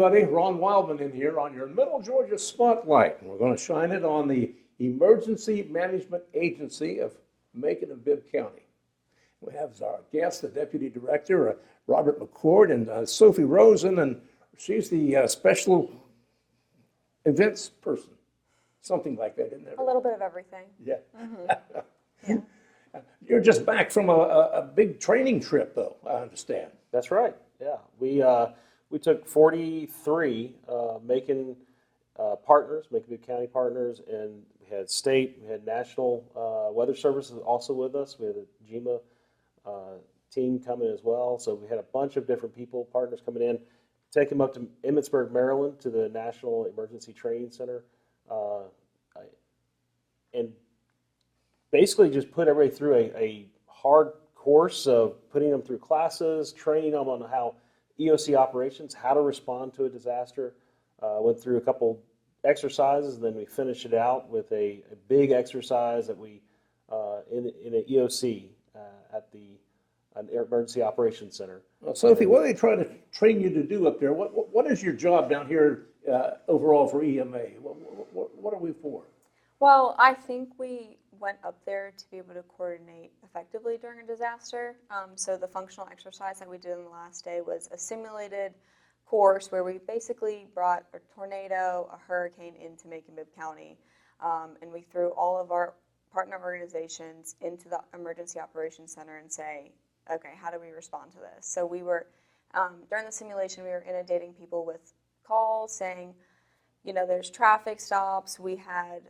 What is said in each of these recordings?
everybody. Ron Wildman in here on your Middle Georgia Spotlight. And we're going to shine it on the Emergency Management Agency of Macon and Bibb County. We have as our guest, the Deputy Director, Robert McCord, and Sophie Rosen, and she's the special events person. Something like that, isn't there? A little bit of everything. Yeah. Yeah. You're just back from a big training trip, though, I understand. That's right. Yeah, we took 43 Macon partners, Macon-Bibb County partners, and we had state, we had national weather services also with us. We had a GEMA team coming as well. So we had a bunch of different people, partners coming in. Take them up to Emmitsburg, Maryland, to the National Emergency Training Center, and basically just put everybody through a hard course of putting them through classes, training them on how EOC operations, how to respond to a disaster. Went through a couple exercises, and then we finished it out with a big exercise that we in an EOC at the Emergency Operations Center. Well, Sophie, what are they trying to train you to do up there? What is your job down here overall for EMA? What are we for? Well, I think we went up there to be able to coordinate effectively during a disaster. So the functional exercise that we did on the last day was a simulated course where we basically brought a tornado, a hurricane into Macon-Bibb County, and we threw all of our partner organizations into the Emergency Operations Center and say, okay, how do we respond to this? So we were, during the simulation, we were inundating people with calls saying, you know, there's traffic stops, we had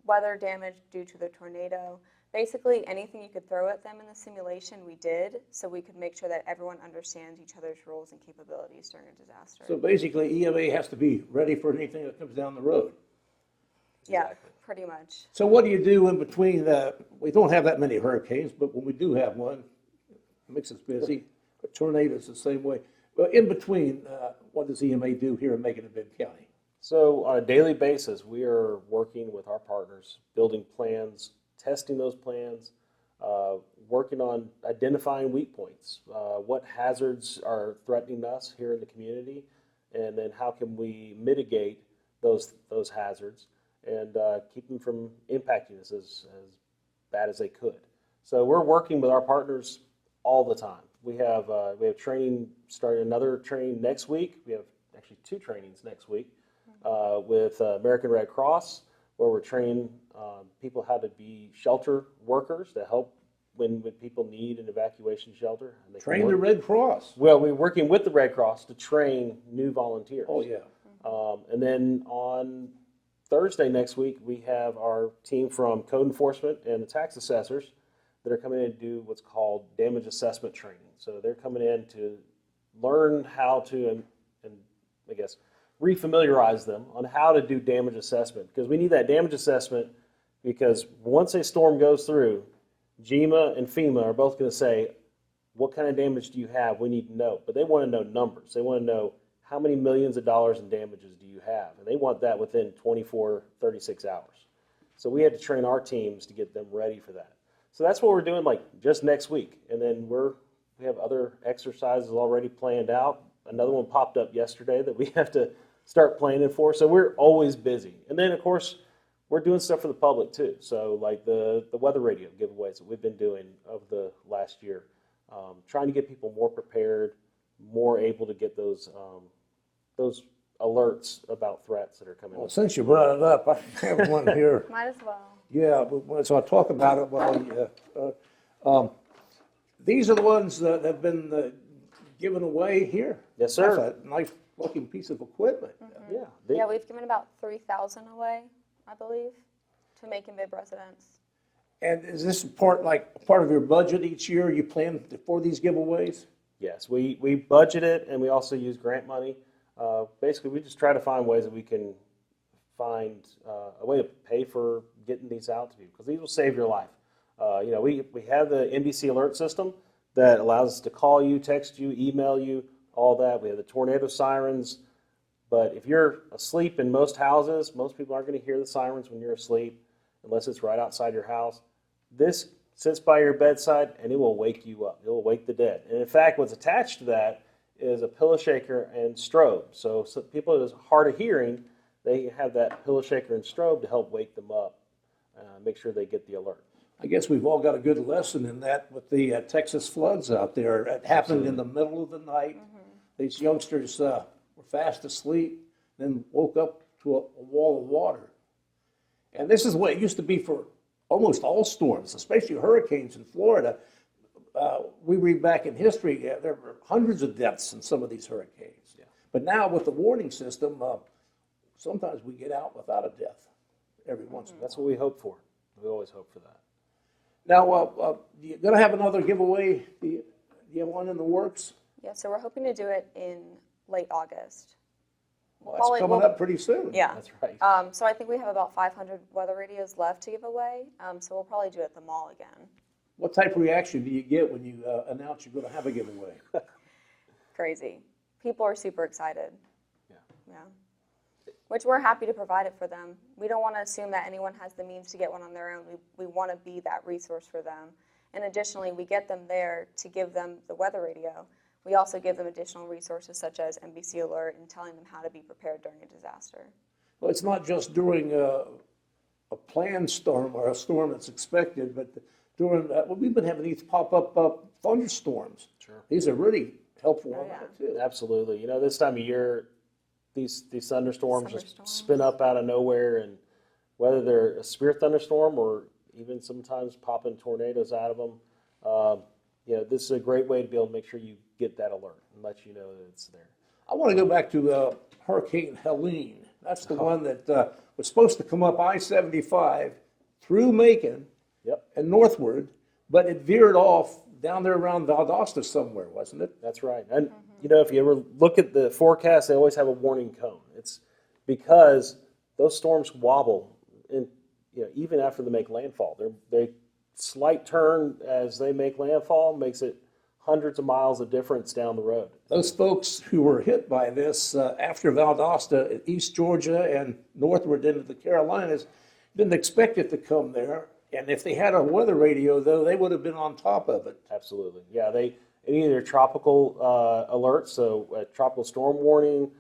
weather damage due to the tornado. Basically, anything you could throw at them in the simulation, we did, so we could make sure that everyone understands each other's roles and capabilities during a disaster. So basically, EMA has to be ready for anything that comes down the road. Yeah, Exactly. pretty much. So what do you do in between? We don't have that many hurricanes, but when we do have one, it makes us busy. But tornadoes the same way. But in between, what does EMA do here in Macon and Bibb County? So on a daily basis, we are working with our partners, building plans, testing those plans, working on identifying weak points, what hazards are threatening us here in the community, and then how can we mitigate those hazards and keep them from impacting us as bad as they could. So we're working with our partners all the time. We have training, starting another training next week. We have actually 2 trainings next week with American Red Cross, where we're training people how to be shelter workers to help when people need an evacuation shelter. And they Train the Red Cross. Well, we're working with the Red Cross to train new volunteers. Oh, yeah. And then on Thursday next week, we have our team from code enforcement and the tax assessors that are coming in to do what's called damage assessment training. So they're coming in to learn how to, and I guess, refamiliarize them on how to do damage assessment, because we need that damage assessment, because once a storm goes through, GEMA and FEMA are both going to say, what kind of damage do you have? We need to know. But they want to know numbers. They want to know how many millions of dollars in damages do you have? And they want that within 24, 36 hours. So we had to train our teams to get them ready for that. So that's what we're doing like just next week. And then we have other exercises already planned out. Another one popped up yesterday that we have to start planning for. So we're always busy. And then, of course, we're doing stuff for the public too. So like the weather radio giveaways that we've been doing over the last year, trying to get people more prepared, more able to get those alerts about threats that are coming. Well, since you brought it up, I have one here. Might as well. Yeah, but so I'll talk about it. Well, these are the ones that have been given away here. Yes, sir. That's a nice-looking piece of equipment. Mm-hmm. Yeah. Yeah, we've given about 3,000 away, I believe, to Macon-Bibb residents. And is this part of your budget each year? You plan for these giveaways? Yes, we budget it, and we also use grant money. Basically, we just try to find ways that we can find a way to pay for getting these out to people, because these will save your life. We have the NBC alert system that allows us to call you, text you, email you, all that. We have the tornado sirens. But if you're asleep in most houses, most people aren't going to hear the sirens when you're asleep unless it's right outside your house. This sits by your bedside and it will wake you up. It will wake the dead. And in fact, what's attached to that is a pillow shaker and strobe. So people that are hard of hearing, they have that pillow shaker and strobe to help wake them up, make sure they get the alert. I guess we've all got a good lesson in that with the Texas floods out there. It happened in the middle of the night. These youngsters were fast asleep, then woke up to a wall of water. And this is the way it used to be for almost all storms, especially hurricanes in Florida. We read back in history, there were hundreds of deaths in some of these hurricanes. Yeah. But now with the warning system, sometimes we get out without a death every once in a while. That's what we hope for. We always hope for that. Now, you're going to have another giveaway. Do you have one in the works? Yeah, so we're hoping to do it in late August. Well, that's coming up pretty soon. Yeah. That's right. So I think we have about 500 weather radios left to give away. So we'll probably do it at the mall again. What type of reaction do you get when you announce you're going to have a giveaway? Crazy. People are super excited. Yeah. Yeah. Which we're happy to provide it for them. We don't want to assume that anyone has the means to get one on their own. We want to be that resource for them. And additionally, we get them there to give them the weather radio. We also give them additional resources such as NBC Alert and telling them how to be prepared during a disaster. Well, it's not just during a planned storm or a storm that's expected, but during, we've been having these pop-up thunderstorms. Sure. These are really helpful Oh, on yeah. that, too. Absolutely. You know, this time of year, these thunderstorms just Thunderstorms. spin up out of nowhere, and whether they're a severe thunderstorm or even sometimes popping tornadoes out of them, this is a great way to be able to make sure you get that alert and let you know that it's there. I want to go back to Hurricane Helene. That's the one that was supposed to come up I-75 through Macon Yep, and northward, but it veered off down there around Valdosta somewhere, wasn't it? that's right. And if you ever look at the forecast, they always have a warning cone. It's because those storms wobble, and even after they make landfall, they slight turn as they make landfall makes it hundreds of miles of difference down the road. Those folks who were hit by this after Valdosta, East Georgia and northward into the Carolinas, didn't expect it to come there. And if they had a weather radio, though, they would have been on top of it. Absolutely. Yeah, any of their tropical alerts, so tropical storm warning,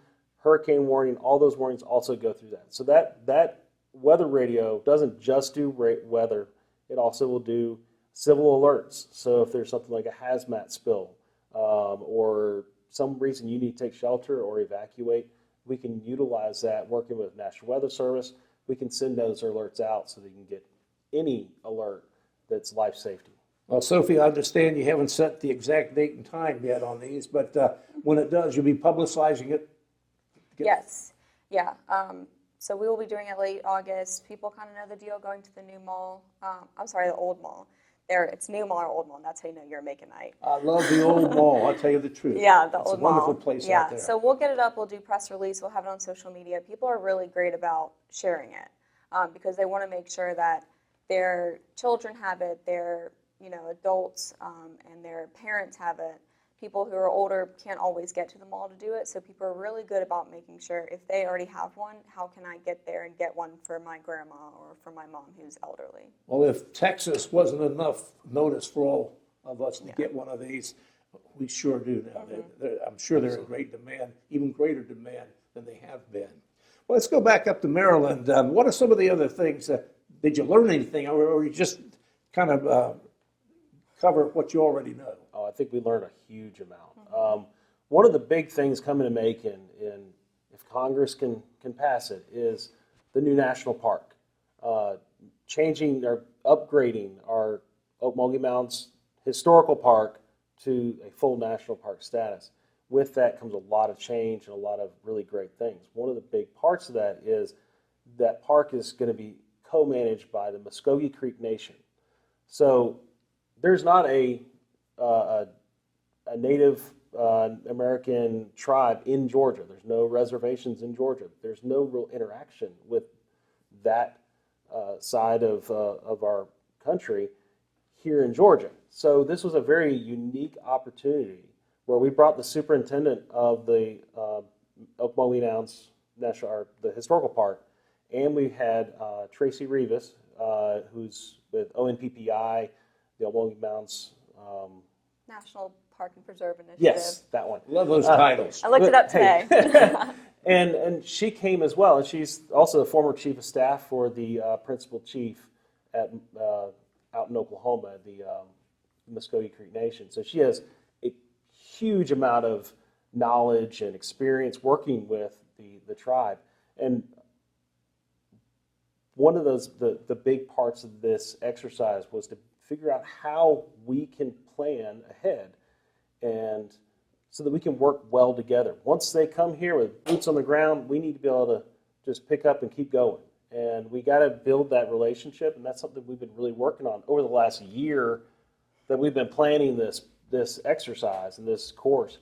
hurricane warning, all those warnings also go through that. So that weather radio doesn't just do weather, it also will do civil alerts. So if there's something like a hazmat spill or some reason you need to take shelter or evacuate, we can utilize that working with National Weather Service. We can send those alerts out so they can get any alert that's life safety. Well, Sophie, I understand you haven't set the exact date and time yet on these, but when it does, you'll be publicizing it? Yes. Yeah. So we will be doing it late August. People kind of know the deal going to the new mall. The old mall. It's new mall or old mall, and that's how you know you're a Maconite. I love the old mall, I'll tell you the truth. Yeah, the It's old a mall. wonderful place yeah, out there. so we'll get it up. We'll do press release. We'll have it on social media. People are really great about sharing it because they want to make sure that their children have it, their adults and their parents have it. People who are older can't always get to the mall to do it, so people are really good about making sure if they already have one, how can I get there and get one for my grandma or for my mom who's elderly? Well, if Texas wasn't enough notice for all of us to get one of these, we sure do now. I'm sure they're in great demand, even greater demand than they have been. Well, let's go back up to Maryland. What are some of the other things? Did you learn anything, or you just kind of cover what you already know? Oh, I think we learned a huge amount. One of the big things coming to Macon, and if Congress can pass it, is the new national park. Changing or upgrading our Okmulgee Mountains Historical Park to a full national park status. With that comes a lot of change and a lot of really great things. One of the big parts of that is that park is going to be co-managed by the Muskogee Creek Nation. So there's not a Native American tribe in Georgia. There's no reservations in Georgia. There's no real interaction with that side of our country here in Georgia. So this was a very unique opportunity where we brought the superintendent of the Okmulgee Mountains the historical park, and we had Tracy Rivas, who's with ONPPI, the Okmulgee Mountains National Park and Preserve Initiative. Yes, that one. Love those titles. I looked it up Hey. today. And she came as well, and she's also the former chief of staff for the principal chief at out in Oklahoma, the Muscogee Creek Nation. So she has a huge amount of knowledge and experience working with the tribe. And one of those the big parts of this exercise was to figure out how we can plan ahead, and so that we can work well together. Once they come here with boots on the ground, we need to be able to just pick up and keep going. And we got to build that relationship, and that's something we've been really working on over the last year that we've been planning this exercise and this course.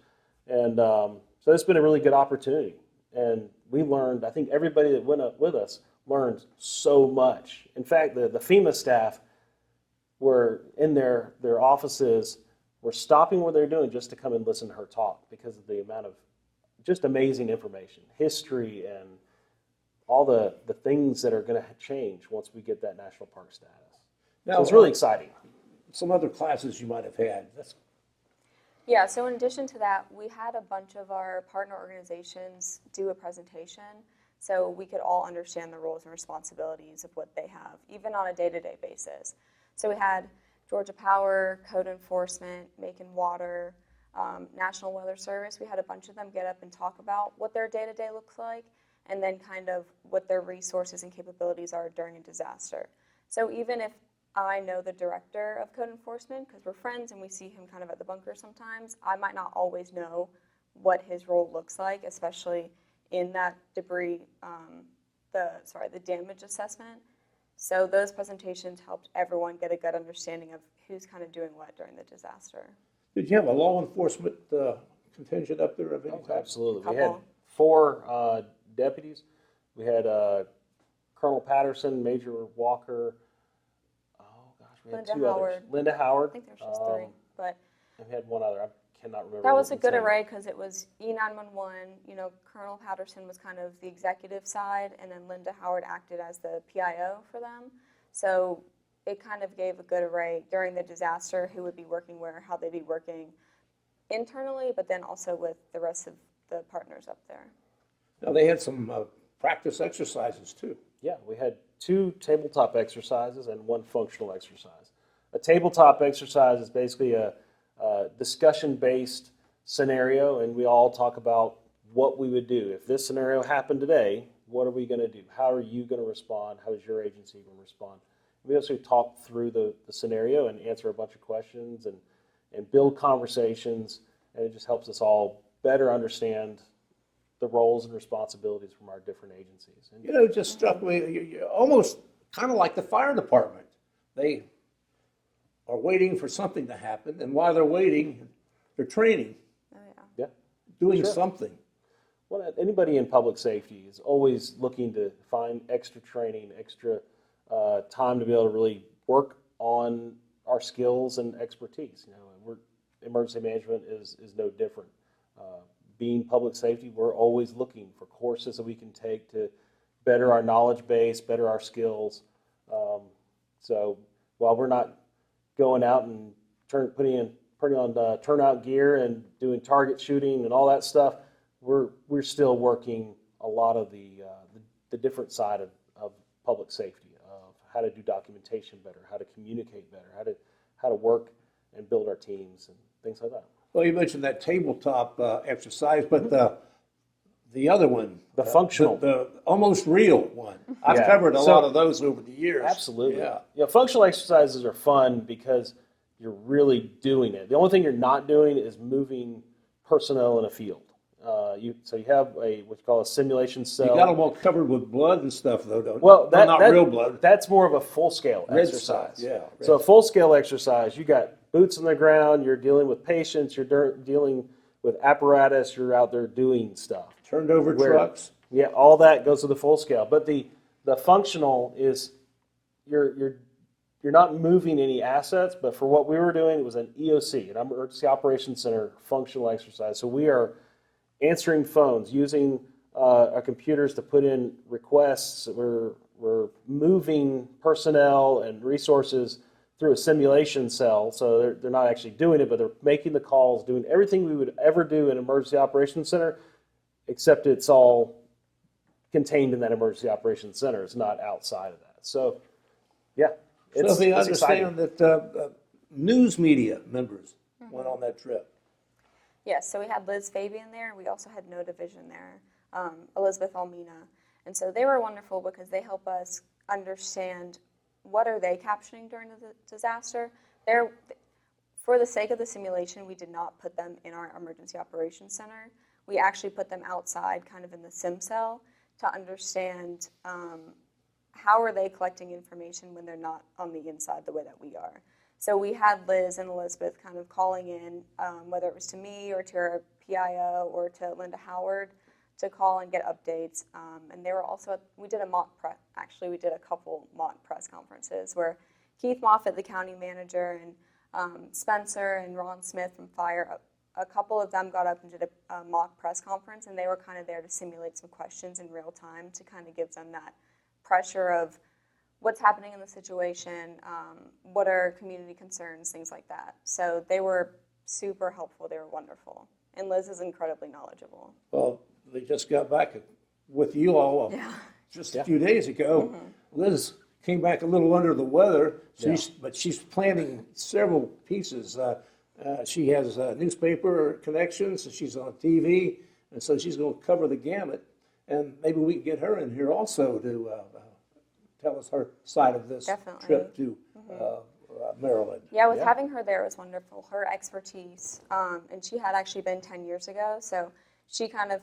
And so it's been a really good opportunity. And we learned, I think everybody that went up with us learned so much. In fact, the FEMA staff were in their offices, were stopping what they're doing just to come and listen to her talk because of the amount of just amazing information, history, and all the things that are going to change once we get that national park status. Now, So it's really exciting. Some other classes you might have had. Yeah, so in addition to that, we had a bunch of our partner organizations do a presentation so we could all understand the roles and responsibilities of what they have, even on a day-to-day basis. So we had Georgia Power, Code Enforcement, Macon Water, National Weather Service. We had a bunch of them get up and talk about what their day-to-day looks like and then kind of what their resources and capabilities are during a disaster. So even if I know the director of Code Enforcement because we're friends and we see him kind of at the bunker sometimes, I might not always know what his role looks like, especially in that debris, the damage assessment. So those presentations helped everyone get a good understanding of who's kind of doing what during the disaster. Did you have a law enforcement contingent up there of any type? Absolutely. We Couple. had 4 deputies. We had Colonel Patterson, Major Walker. Oh gosh, we had Linda 2 Howard. others. Linda Howard. I think there's just 3, but And we had one other. I cannot remember. that was a what good the name. array because it was E911. Colonel Patterson was kind of the executive side, and then Linda Howard acted as the PIO for them. So it kind of gave a good array during the disaster, who would be working where, how they'd be working internally, but then also with the rest of the partners up there. Now, they had some practice exercises too. Yeah, we had 2 tabletop exercises and 1 functional exercise. A tabletop exercise is basically a discussion-based scenario, and we all talk about what we would do. If this scenario happened today, what are we going to do? How are you going to respond? How is your agency going to respond? We also talk through the scenario and answer a bunch of questions and build conversations, and it just helps us all better understand the roles and responsibilities from our different agencies. And It just struck me, you're almost kind of like the fire department. They are waiting for something to happen, and while they're waiting, they're training, Oh, yeah. yeah. doing Sure. something. Well, anybody in public safety is always looking to find extra training, extra time to be able to really work on our skills and expertise. Emergency management is no different. Being public safety, we're always looking for courses that we can take to better our knowledge base, better our skills. So while we're not going out and putting on turnout gear and doing target shooting and all that stuff, we're still working a lot of the different side of public safety, of how to do documentation better, how to communicate better, how to work and build our teams and things like that. Well, you mentioned that tabletop exercise, but the other one, The functional. the almost real one. I've Yeah. covered a So- lot of those over the years. Absolutely. Yeah. Functional exercises are fun because you're really doing it. The only thing you're not doing is moving personnel in a field. So you have what you call a simulation cell. You got them all covered with blood and stuff, though, don't you? Well, not real blood. That's more of a full-scale Red exercise. stuff, yeah, red So a full-scale exercise, you got boots on the ground, you're dealing with patients, you're dealing with apparatus, you're out there doing stuff. Turned over Where- trucks. Yeah, all that goes to the full scale. But the functional is you're not moving any assets, but for what we were doing, it was an EOC, an Emergency Operations Center functional exercise. So we are answering phones, using our computers to put in requests. We're moving personnel and resources through a simulation cell, so they're not actually doing it, but they're making the calls, doing everything we would ever do in an emergency operations center, except it's all contained in that emergency operations center. It's not outside of that. So, yeah, Sophie, I it's exciting. understand that news media members went on that trip. Yes, so we had Liz Fabian there, and we also had No Division there, Elizabeth Almina. And so they were wonderful because they help us understand what are they capturing during the disaster. For the sake of the simulation, we did not put them in our emergency operations center. We actually put them outside, kind of in the sim cell, to understand how are they collecting information when they're not on the inside the way that we are. So we had Liz and Elizabeth kind of calling in, whether it was to me or to our PIO or to Linda Howard, to call and get updates. And they were also, we did a couple mock press conferences where Keith Moffitt, the county manager, and Spencer and Ron Smith from Fire, a couple of them got up and did a mock press conference, and they were kind of there to simulate some questions in real time to kind of give them that pressure of what's happening in the situation, what are community concerns, things like that. So they were super helpful. They were wonderful. And Liz is incredibly knowledgeable. Well, they just got back with you all just a few days ago. Mm-hmm. Liz came back a little under the weather, but she's planning several pieces. She has newspaper connections, she's on TV, and so she's going to cover the gamut. And maybe we can get her in here also to tell us her side of this trip to Maryland. Yeah, having her there was wonderful. Her expertise, and she had actually been 10 years ago, so she kind of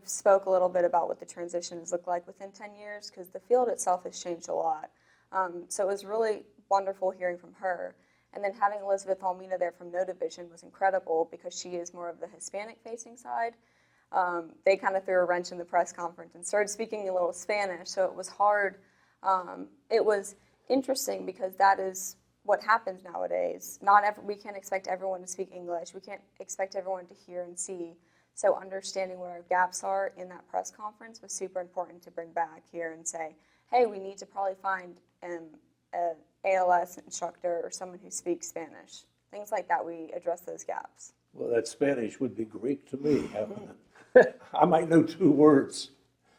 spoke a little bit about what the transitions look like within 10 years, because the field itself has changed a lot. So it was really wonderful hearing from her. And then having Elizabeth Almina there from No Division was incredible because she is more of the Hispanic-facing side. They kind of threw a wrench in the press conference and started speaking a little Spanish, so it was hard. It was interesting because that is what happens nowadays. We can't expect everyone to speak English. We can't expect everyone to hear and see. So understanding what our gaps are in that press conference was super important to bring back here and say, hey, we need to probably find an ALS instructor or someone who speaks Spanish. Things like that, we address those gaps. Well, that Spanish would be Greek to me. I might know 2 words.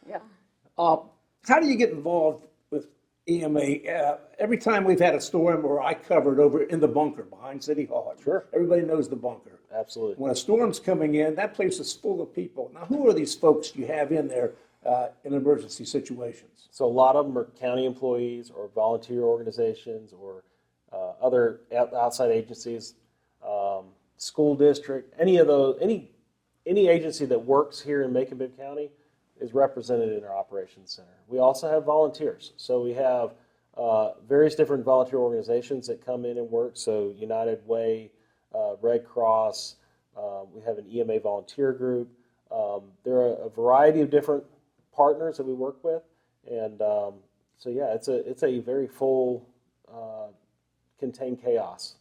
Yeah. How do you get involved with EMA? Every time we've had a storm where I covered over in the bunker behind City Hall. Sure. Everybody knows the bunker. Absolutely. When a storm's coming in, that place is full of people. Now, who are these folks you have in there in emergency situations? So a lot of them are county employees or volunteer organizations or other outside agencies, school district, any of those, any agency that works here in Macon-Bibb County is represented in our operations center. We also have volunteers. So we have various different volunteer organizations that come in and work. So United Way, Red Cross, we have an EMA volunteer group. There are a variety of different partners that we work with. And so yeah, it's a very full contained chaos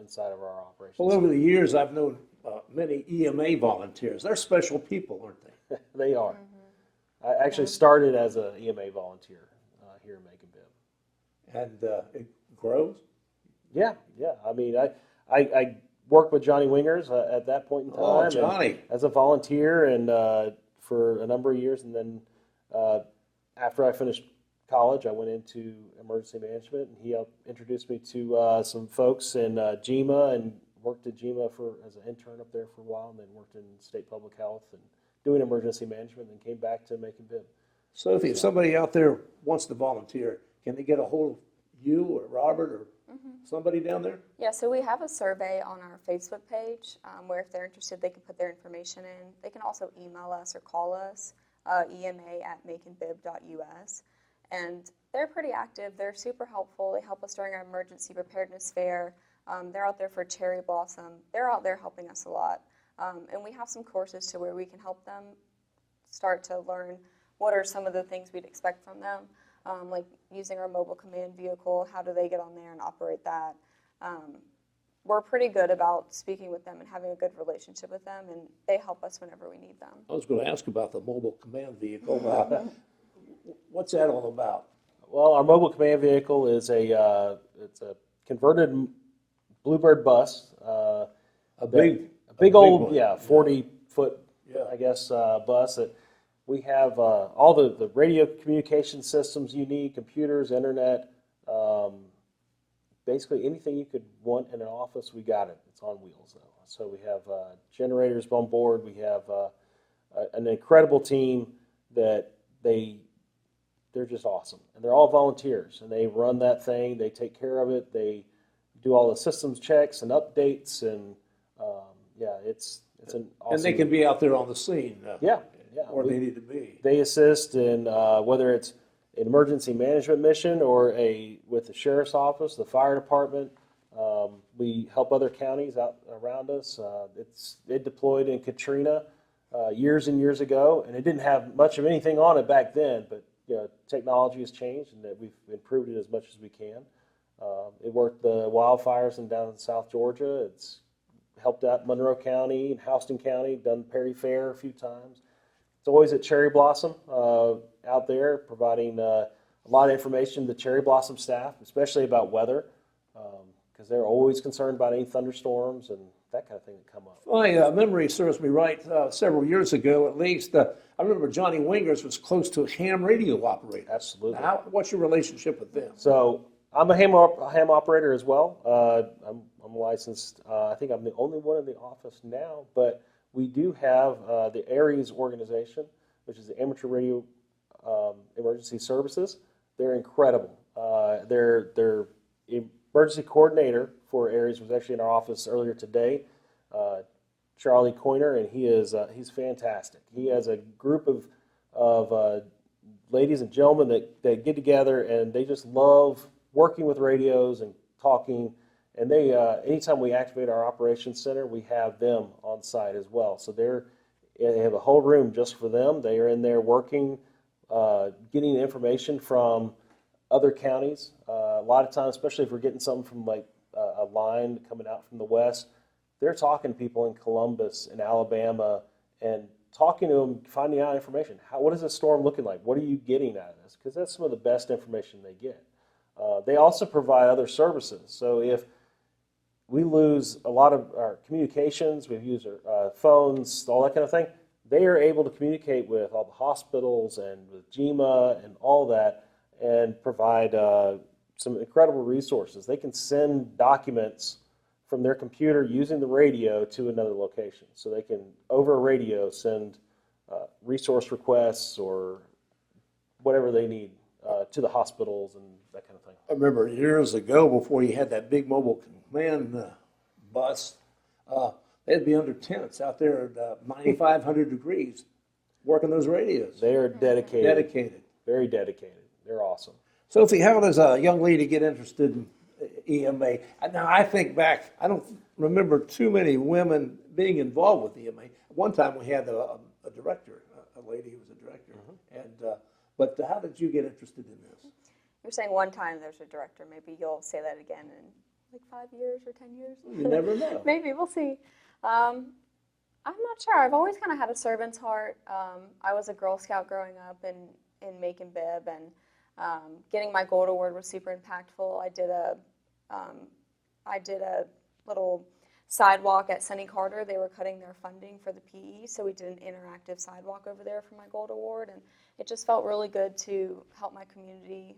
inside of our operations. Well, over the years, I've known many EMA volunteers. They're special people, aren't they? They are. Mm-hmm. I actually started as an EMA volunteer here in Macon-Bibb. And it grows? Yeah. I mean, I worked with Johnny Wingers at that point in time. Oh, Johnny. As a volunteer and for a number of years. And then after I finished college, I went into emergency management, and he introduced me to some folks in GEMA, and worked at GEMA as an intern up there for a while, and then worked in state public health and doing emergency management, and then came back to Macon-Bibb. Sophie, if somebody out there wants to volunteer, can they get a hold of you or Robert or somebody down there? Yeah, so we have a survey on our Facebook page where if they're interested, they can put their information in. They can also email us or call us, ema@maconbibb.us. And they're pretty active. They're super helpful. They help us during our emergency preparedness fair. They're out there for Cherry Blossom. They're out there helping us a lot. And we have some courses to where we can help them start to learn what are some of the things we'd expect from them, like using our mobile command vehicle. How do they get on there and operate that? We're pretty good about speaking with them and having a good relationship with them, and they help us whenever we need them. I was going to ask about the mobile command vehicle. What's that all about? Well, our mobile command vehicle is it's a converted Bluebird bus. A big old, one. 40-foot, Yeah. I guess, bus that we have all the radio communication systems you need, computers, internet, basically anything you could want in an office, we got it. It's on wheels, though. So we have generators on board. We have an incredible team that they're just awesome. And they're all volunteers, and they run that thing. They take care of it. They do all the systems checks and updates, and it's an awesome. And they can be out there on the scene. Where they need to be. They assist in whether it's an emergency management mission or with the sheriff's office, the fire department. We help other counties out around us. It deployed in Katrina years and years ago, and it didn't have much of anything on it back then, but technology has changed, and that we've improved it as much as we can. It worked the wildfires down in South Georgia. It's helped out Monroe County and Houston County, done Perry Fair a few times. It's always at Cherry Blossom out there, providing a lot of information to the Cherry Blossom staff, especially about weather, because they're always concerned about any thunderstorms and that kind of thing that come up. My memory serves me right. Several years ago, at least, I remember Johnny Wingers was close to a ham radio operator. Absolutely. What's your relationship with them? So I'm a ham operator as well. I'm licensed. I think I'm the only one in the office now, but we do have the ARES organization, which is the Amateur Radio Emergency Services. They're incredible. Their emergency coordinator for ARES was actually in our office earlier today, Charlie Coiner, and he's fantastic. He has a group of ladies and gentlemen that get together, and they just love working with radios and talking. And they, anytime we activate our operations center, we have them on site as well. So they have a whole room just for them. They are in there working, getting information from other counties. A lot of times, especially if we're getting something from like a line coming out from the west, they're talking to people in Columbus and Alabama and talking to them, finding out information. What is this storm looking like? What are you getting out of this? Because that's some of the best information they get. They also provide other services. So if we lose a lot of our communications, we've used our phones, all that kind of thing, they are able to communicate with all the hospitals and with GEMA and all that and provide some incredible resources. They can send documents from their computer using the radio to another location. So they can, over a radio, send resource requests or whatever they need to the hospitals and that kind of thing. I remember years ago, before you had that big mobile command bus, they'd be under tents out there at 9,500 degrees working those radios. They are dedicated. Dedicated. Very dedicated. They're awesome. Sophie, how does a young lady get interested in EMA? Now, I think back, I don't remember too many women being involved with EMA. One time we had a director, a lady who was a director. But how did you get interested in this? You're saying one time there's a director. Maybe you'll say that again in like 5 years or 10 years. You never know. Maybe, we'll see. I'm not sure. I've always kind of had a servant's heart. I was a Girl Scout growing up in Macon-Bibb, and getting my gold award was super impactful. I did a little sidewalk at Sunny Carter. They were cutting their funding for the PE, so we did an interactive sidewalk over there for my gold award, and it just felt really good to help my community,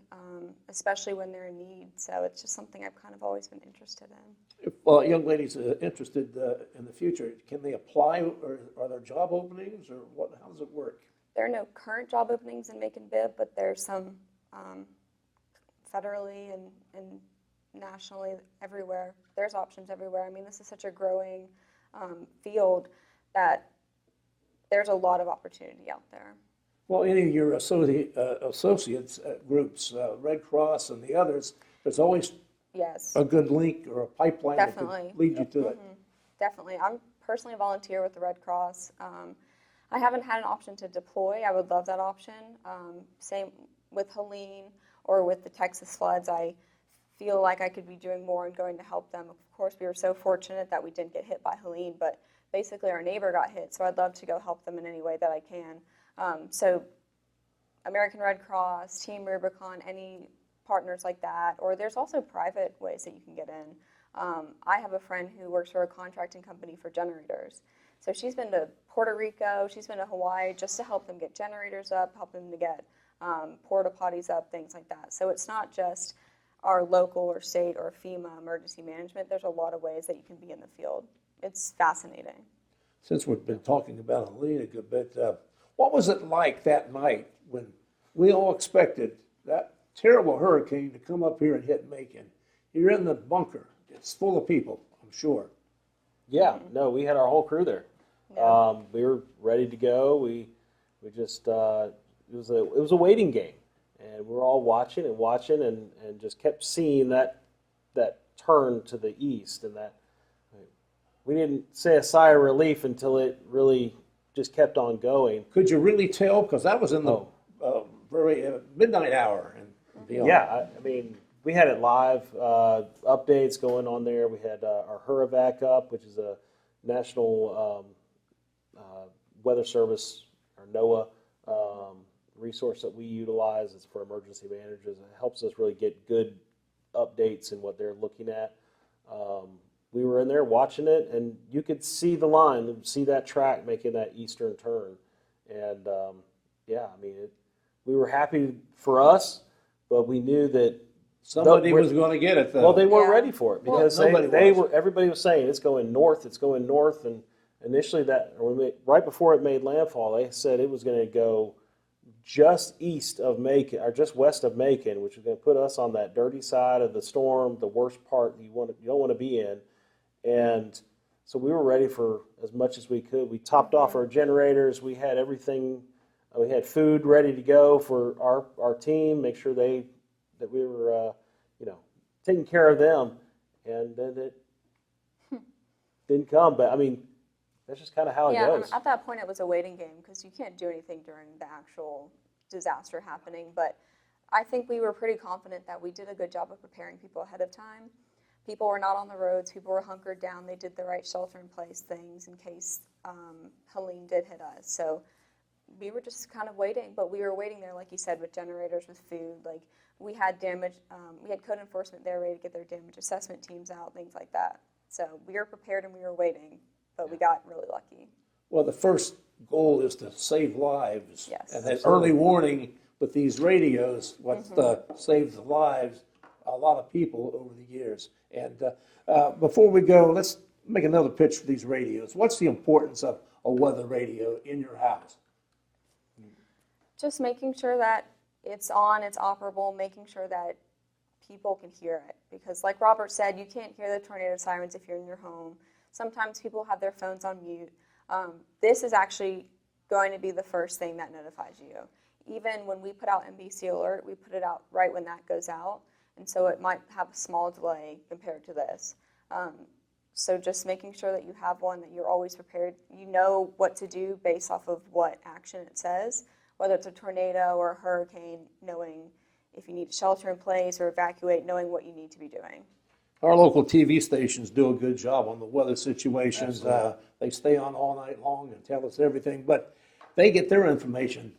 especially when they're in need. So it's just something I've kind of always been interested in. If young ladies are interested in the future, can they apply, or are there job openings, or how does it work? There are no current job openings in Macon-Bibb, but there's some federally and nationally, everywhere. There's options everywhere. I mean, this is such a growing field that there's a lot of opportunity out there. Well, any of your associates groups, Red Cross and the others, there's always Yes. a good link or a pipeline Definitely. that could lead you to it. Definitely. I'm personally a volunteer with the Red Cross. I haven't had an option to deploy. I would love that option. Same with Helene or with the Texas floods. I feel like I could be doing more and going to help them. Of course, we were so fortunate that we didn't get hit by Helene, but basically our neighbor got hit, so I'd love to go help them in any way that I can. So American Red Cross, Team Rubicon, any partners like that, or there's also private ways that you can get in. I have a friend who works for a contracting company for generators. So she's been to Puerto Rico, she's been to Hawaii just to help them get generators up, help them to get porta potties up, things like that. So it's not just our local or state or FEMA emergency management. There's a lot of ways that you can be in the field. It's fascinating. Since we've been talking about Helene a good bit, what was it like that night when we all expected that terrible hurricane to come up here and hit Macon? You're in the bunker. It's full of people, I'm sure. Yeah, no, we had our whole crew there. Yeah. We were ready to go. We just it was a waiting game, and we were all watching and just kept seeing that turn to the east, and that we didn't say a sigh of relief until it really just kept on going. Could you really tell? Because that was in the very midnight hour and beyond. Yeah, I mean, we had it live, updates going on there. We had our HurrEvac up, which is a national weather service, or NOAA, resource that we utilize. It's for emergency managers. It helps us really get good updates in what they're looking at. We were in there watching it, and you could see the line, see that track making that eastern turn. And, yeah, I mean, we were happy for us, but we knew that somebody was going to get it, though. well, they weren't Yeah. ready for it because everybody was saying it's going north, and initially right before it made landfall, they said it was going to go just east of Macon, or just west of Macon, which is going to put us on that dirty side of the storm, the worst part you don't want to be in. And so we were ready for as much as we could. We topped off our generators. We had everything. We had food ready to go for our team. Make sure that we were taking care of them. And then it didn't come. But I mean, that's just kind of how it goes. At that point it was a waiting game because you can't do anything during the actual disaster happening. But I think we were pretty confident that we did a good job of preparing people ahead of time. People were not on the roads. People were hunkered down. They did the right shelter-in-place things in case Helene did hit us. So we were just kind of waiting. But we were waiting there, like you said, with generators, with food. Like we had we had code enforcement there ready to get their damage assessment teams out, things like that. So we were prepared and we were waiting, but we got really lucky. Well, the first goal is to save lives. Yes. And that early warning with these radios, saves the lives a lot of people over the years. And before we go, let's make another pitch for these radios. What's the importance of a weather radio in your house? Just making sure that it's on, it's operable, making sure that people can hear it. Because like Robert said, you can't hear the tornado sirens if you're in your home. Sometimes people have their phones on mute. This is actually going to be the first thing that notifies you. Even when we put out NBC Alert, we put it out right when that goes out. And so it might have a small delay compared to this. So just making sure that you have one, that you're always prepared. You know what to do based off of what action it says, whether it's a tornado or a hurricane, knowing if you need to shelter in place or evacuate, knowing what you need to be doing. Our local TV stations do a good job on the weather situations. They stay on all night long and tell us everything, but they get their information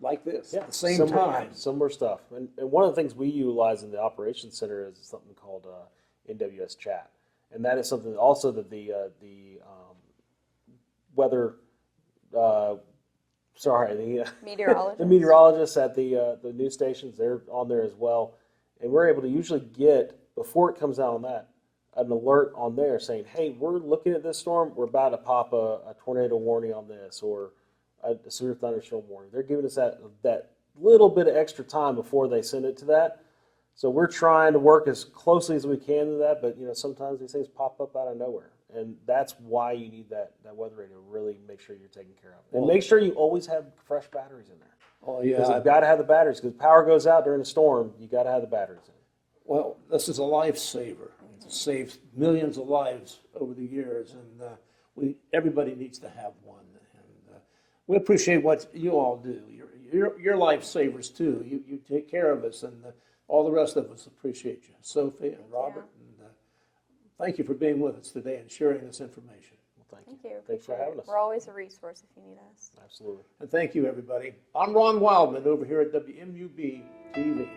like this at the same time. Similar stuff. And one of the things we utilize in the operations center is something called NWS Chat. And that is something also that the weather, Meteorologists. the meteorologists at the news stations, they're on there as well. And we're able to usually get, before it comes out on that, an alert on there saying, hey, we're looking at this storm, we're about to pop a tornado warning on this, or a severe thunderstorm warning. They're giving us that little bit of extra time before they send it to that. So we're trying to work as closely as we can to that, but sometimes these things pop up out of nowhere. And that's why you need that weather radio to really make sure you're taken care of. And make sure you always have fresh batteries in there. Oh, yeah. Because you've got to have the batteries. Because power goes out during a storm, you got to have the batteries in. Well, this is a lifesaver. It's saved millions of lives over the years, and everybody needs to have one. And we appreciate what you all do. You're lifesavers too. You take care of us, and all the rest of us appreciate you, Sophie and Robert. And thank you for being with us today and sharing this information. Well, Thank you. Thanks for having us. We're always a resource if you need us. Absolutely. And thank you, everybody. I'm Ron Wildman over here at WMUB TV.